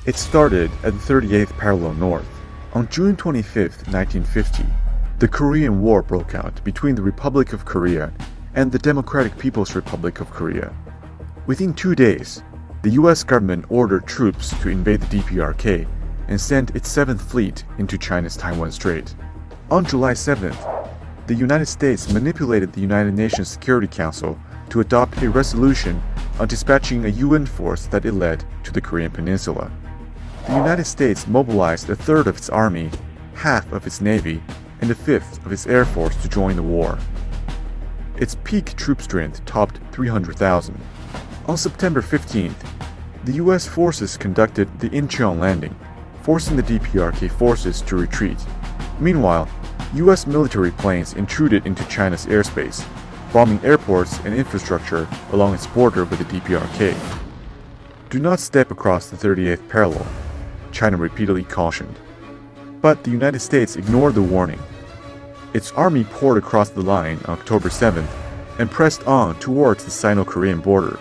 It started at the 38th parallel north. On June 25, 1950, the Korean War broke out between the Republic of Korea and the Democratic People's Republic of Korea. Within 2 days, the US government ordered troops to invade the DPRK and sent its 7th Fleet into China's Taiwan Strait. On July 7th, the United States manipulated the United Nations Security Council to adopt a resolution on dispatching a UN force that it led to the Korean Peninsula. The United States mobilized a third of its army, half of its navy, and a fifth of its air force to join the war. Its peak troop strength topped 300,000. On September 15th, the US forces conducted the Incheon landing, forcing the DPRK forces to retreat. Meanwhile, US military planes intruded into China's airspace, bombing airports and infrastructure along its border with the DPRK. Do not step across the 38th parallel, China repeatedly cautioned. But the United States ignored the warning. Its army poured across the line on October 7th and pressed on towards the Sino-Korean border.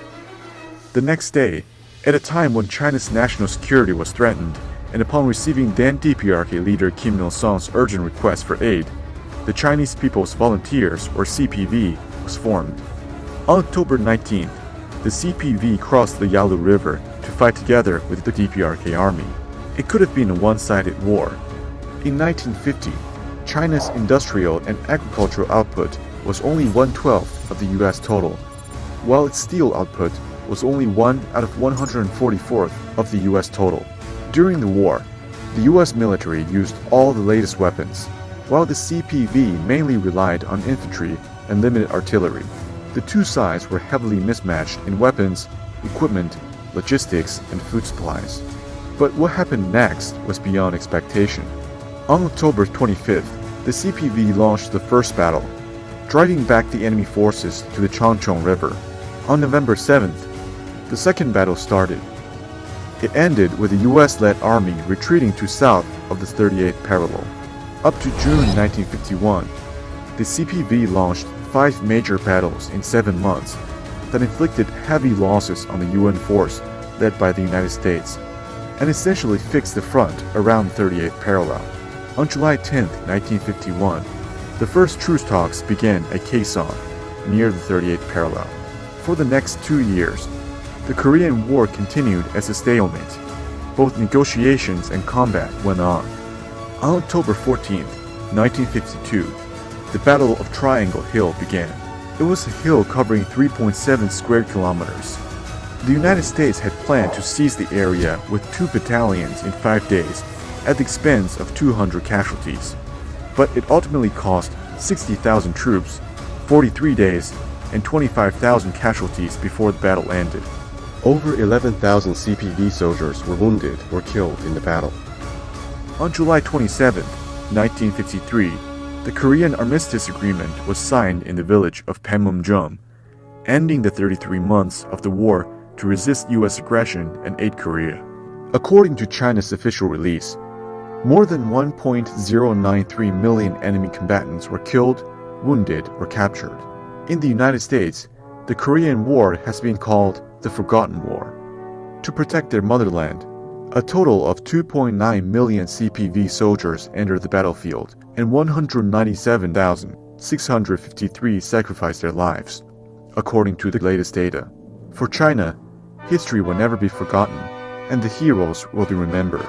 The next day, at a time when China's national security was threatened, and upon receiving then DPRK leader Kim Il-sung's urgent request for aid, the Chinese People's Volunteers, or CPV, was formed. On October 19th, the CPV crossed the Yalu River to fight together with the DPRK army. It could have been a one-sided war. In 1950, China's industrial and agricultural output was only 1/12 of the US total, while its steel output was only 1 out of 144th of the US total. During the war, the US military used all the latest weapons, while the CPV mainly relied on infantry and limited artillery. The two sides were heavily mismatched in weapons, equipment, logistics, and food supplies. But what happened next was beyond expectation. On October 25th, the CPV launched the first battle, driving back the enemy forces to the Chongchong River. On November 7th, the second battle started. It ended with the US-led army retreating to south of the 38th parallel. Up to June 1951, the CPV launched 5 major battles in 7 months that inflicted heavy losses on the UN force led by the United States, and essentially fixed the front around the 38th parallel. On July 10, 1951, the first truce talks began at Kaesong, near the 38th parallel. For the next 2 years, the Korean War continued as a stalemate. Both negotiations and combat went on. On October 14, 1952, the Battle of Triangle Hill began. It was a hill covering 3.7 square kilometers. The United States had planned to seize the area with 2 battalions in 5 days at the expense of 200 casualties. But it ultimately cost 60,000 troops, 43 days, and 25,000 casualties before the battle ended. Over 11,000 CPV soldiers were wounded or killed in the battle. On July 27, 1953, the Korean Armistice Agreement was signed in the village of Panmunjom, ending the 33 months of the war to resist US aggression and aid Korea. According to China's official release, more than 1.093 million enemy combatants were killed, wounded, or captured. In the United States, the Korean War has been called the Forgotten War. To protect their motherland, a total of 2.9 million CPV soldiers entered the battlefield, and 197,653 sacrificed their lives, according to the latest data. For China, history will never be forgotten, and the heroes will be remembered.